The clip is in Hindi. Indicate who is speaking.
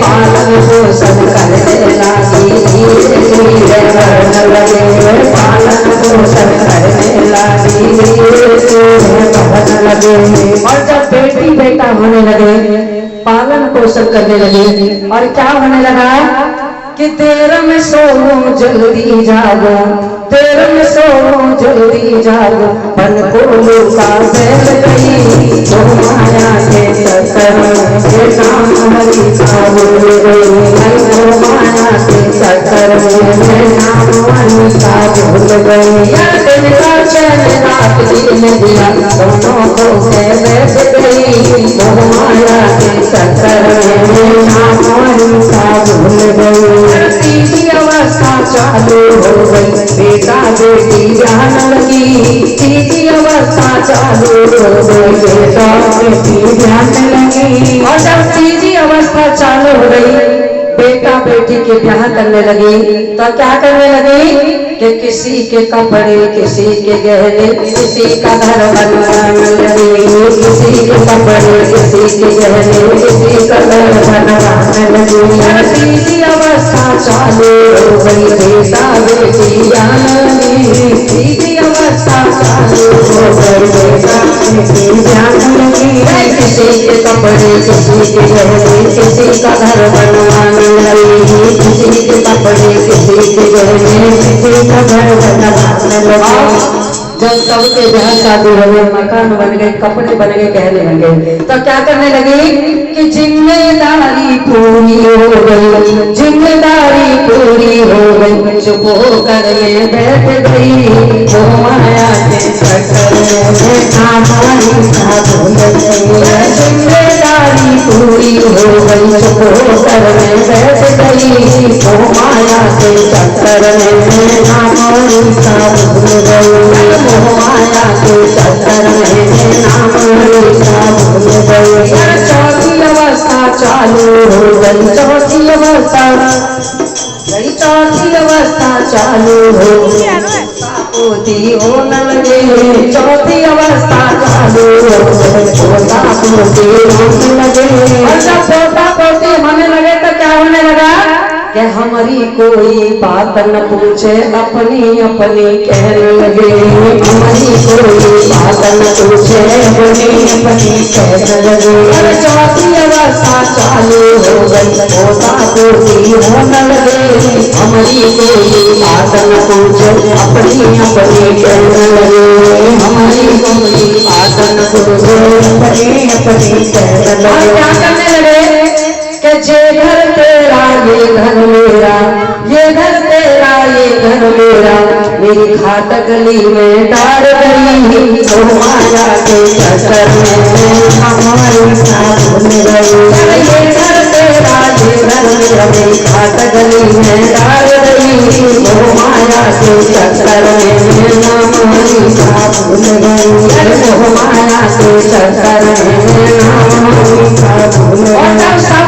Speaker 1: पालन पोषण करने लगी, धीरे धीरे बढ़ने लगे, पालन पोषण करने लगी, धीरे धीरे बढ़ने लगे। और जब बेटी बेटा होने लगे, पालन पोषण करने लगे, और क्या होने लगा कि देर में सोऊं जल्दी जागो, देर में सोऊं जल्दी जागो, पन को लुका बैठ गई, तो माया के चक्कर में नाम हरि का भूल गई, तो माया के चक्कर में नाम हरि का भूल गई। दिन का चैन रात दिन दिया, दोनों को बैठ गई, तो माया के चक्कर में नाम हरि का भूल गई। तीसरी अवस्था चालू हो गई, बेटा बेटी ध्यान लगी, तीसरी अवस्था चालू हो गई, बेटा बेटी ध्यान लगी। और जब तीसरी अवस्था चालू हो गई, बेटा बेटी के ब्याह करने लगी, तो क्या करने लगी कि किसी के कपड़े, किसी के गहने, किसी का घर बनवाने लगी, किसी के कपड़े, किसी के गहने, किसी का घर बनवाने लगी। तीसरी अवस्था चालू हो गई, बेटा बेटी आने लगी, तीसरी अवस्था चालू हो गई, बेटा बेटी आने लगी। किसी के कपड़े, किसी के गहने, किसी का घर बनवाने लगी, किसी के कपड़े, किसी के गहने, किसी का घर बनवाने लगी। जब सबके ब्याह शादी हो गए, मकान बन गए, कपड़े बन गए, गहने बन गए, तो क्या करने लगी कि जिम्मेदारी पूरी हो गई, जिम्मेदारी पूरी हो गई, चुप होकर ये बैठ गई, वो माया के चक्कर में नाम हरि का भूल गई। जिम्मेदारी पूरी हो गई, चुप होकर ये बैठ गई, वो माया के चक्कर में नाम हरि का भूल गई, माया के चक्कर में नाम हरि का भूल गई। चौथी अवस्था चालू हो गई, चौथी अवस्था गई, चौथी अवस्था चालू हो पोती होने लगे, चौथी अवस्था चालू हो पोता पोती होने लगे। और जब पोता पोती होने लगे तो क्या होने लगा कि हमारी कोई बात न पूछे, अपनी अपनी कहने लगे, हमारी कोई बात न पूछे, अपनी अपनी कहने लगे। चौथी अवस्था चालू हो गई, पोता पोती होने लगे, हमारी कोई बात न पूछे, अपनी अपनी कहने लगे, हमारी कोई बात न पूछे, अपनी अपनी कहने लगे। क्या करने लगे कि जे घर तेरा ये घर मेरा, ये घर तेरा ये घर मेरा, मेरी खाट गली में डाल गई, तो माया के चक्कर में हमारी साथ भूल गई। ये घर तेरा ये घर मेरा, मेरी खाट गली में डाल गई, तो माया के चक्कर में हमारी साथ भूल गई, तो माया के चक्कर में हमारी साथ भूल गई।